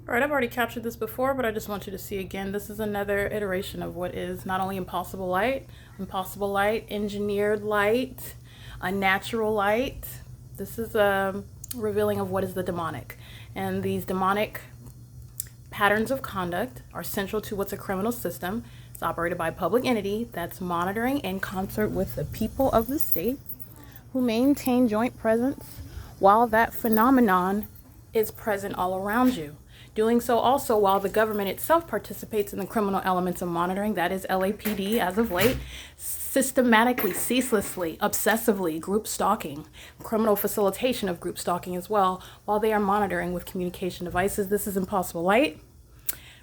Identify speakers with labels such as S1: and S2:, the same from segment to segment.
S1: All right, I've already captured this before, but I just want you to see again. This is another iteration of what is not only impossible light, engineered light, unnatural light. This is a revealing of what is the demonic. And these demonic patterns of conduct are central to what's a criminal system. It's operated by a public entity that's monitoring in concert with the people of the state who maintain joint presence while that phenomenon is present all around you. Doing so also while the government itself participates in the criminal elements of monitoring, that is LAPD as of late, systematically, ceaselessly, obsessively group stalking, criminal facilitation of group stalking as well, while they are monitoring with communication devices. This is impossible light,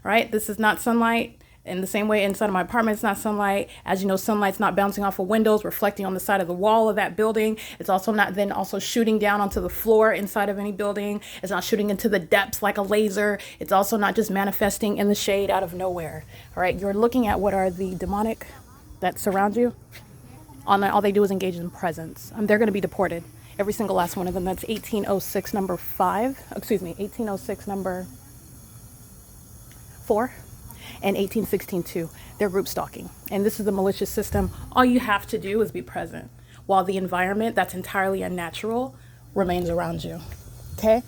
S1: right? This is not sunlight. In the same way, inside of my apartment, it's not sunlight. As you know, sunlight's not bouncing off of windows, reflecting on the side of the wall of that building. It's also not then also shooting down onto the floor inside of any building. It's not shooting into the depths like a laser. It's also not just manifesting in the shade out of nowhere. All right, you're looking at what are the demonic that surround you. All they do is engage in presence. They're going to be deported. Every single last one of them. That's 1806 number 5. Excuse me, 1806 number 4. And 1816-2, they're group stalking. And this is the malicious system. All you have to do is be present while the environment that's entirely unnatural remains around you, okay?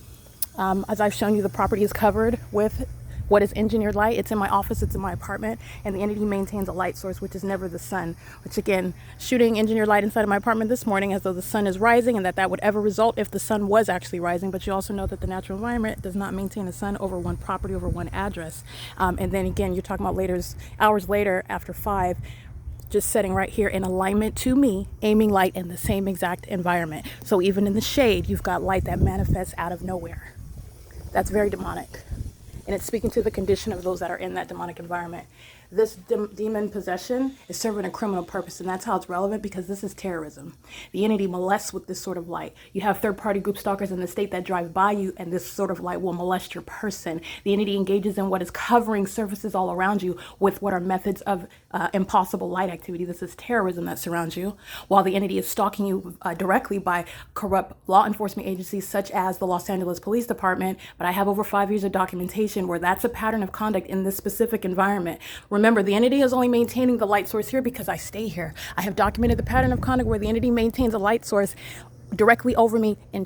S1: As I've shown you, the property is covered with what is engineered light. It's in my office, it's in my apartment, and the entity maintains a light source, which is never the sun, which again, shooting engineered light inside of my apartment this morning as though the sun is rising and that would ever result if the sun was actually rising. But you also know that the natural environment does not maintain a sun over one property, over one address. And then again, you're talking about hours later after 5, just sitting right here in alignment to me, aiming light in the same exact environment. So even in the shade, you've got light that manifests out of nowhere. That's very demonic. And it's speaking to the condition of those that are in that demonic environment. This demon possession is serving a criminal purpose, and that's how it's relevant, because this is terrorism. The entity molests with this sort of light. You have third-party group stalkers in the state that drive by you, and this sort of light will molest your person. The entity engages in what is covering surfaces all around you with what are methods of impossible light activity. This is terrorism that surrounds you, while the entity is stalking you directly by corrupt law enforcement agencies such as the Los Angeles Police Department. But I have over 5 years of documentation where that's a pattern of conduct in this specific environment. Remember, the entity is only maintaining the light source here because I stay here. I have documented the pattern of conduct where the entity maintains a light source directly over me in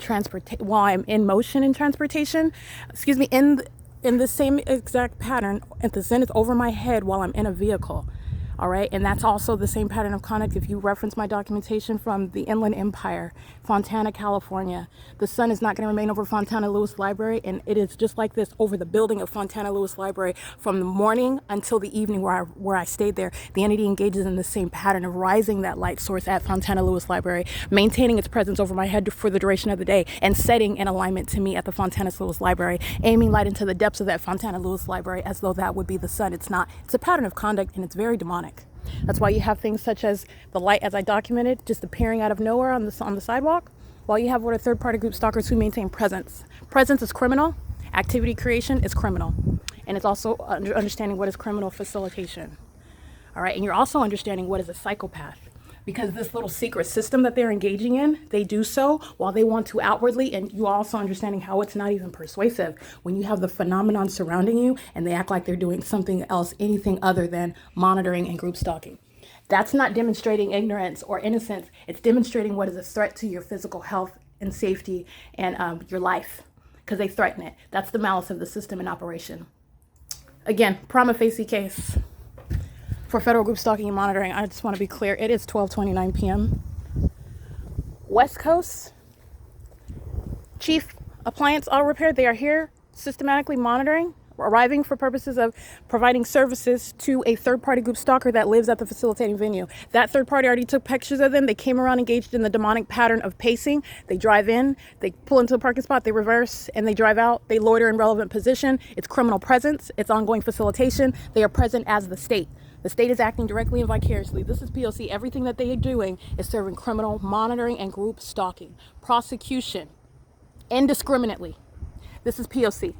S1: while I'm in motion in transportation. Excuse me, in the same exact pattern at the zenith over my head while I'm in a vehicle. All right, and that's also the same pattern of conduct if you reference my documentation from the Inland Empire, Fontana, California. The sun is not going to remain over Fontana Lewis Library, and it is just like this over the building of Fontana Lewis Library from the morning until the evening where I stayed there. The entity engages in the same pattern of rising that light source at Fontana Lewis Library, maintaining its presence over my head for the duration of the day, and setting in alignment to me at the Fontana Lewis Library, aiming light into the depths of that Fontana Lewis Library as though that would be the sun. It's not. It's a pattern of conduct, and it's very demonic. That's why you have things such as the light, as I documented, just appearing out of nowhere on the sidewalk, while you have what are third-party group stalkers who maintain presence. Presence is criminal. Activity creation is criminal. And it's also understanding what is criminal facilitation. All right, and you're also understanding what is a psychopath. Because this little secret system that they're engaging in, they do so while they want to outwardly, and you also understanding how it's not even persuasive when you have the phenomenon surrounding you and they act like they're doing something else, anything other than monitoring and group stalking. That's not demonstrating ignorance or innocence. It's demonstrating what is a threat to your physical health and safety and your life, because they threaten it. That's the malice of the system in operation. Again, prima facie case. For federal group stalking and monitoring, I just want to be clear, it is 12:29 p.m. West Coast, Chief Appliance Auto Repair, they are here systematically monitoring, arriving for purposes of providing services to a third-party group stalker that lives at the facilitating venue. That third party already took pictures of them. They came around engaged in the demonic pattern of pacing. They drive in, they pull into the parking spot, they reverse, and they drive out. They loiter in relevant position. It's criminal presence. It's ongoing facilitation. They are present as the state. The state is acting directly and vicariously. This is P.O.C. Everything that they are doing is serving criminal monitoring and group stalking. Prosecution, indiscriminately. This is P.O.C.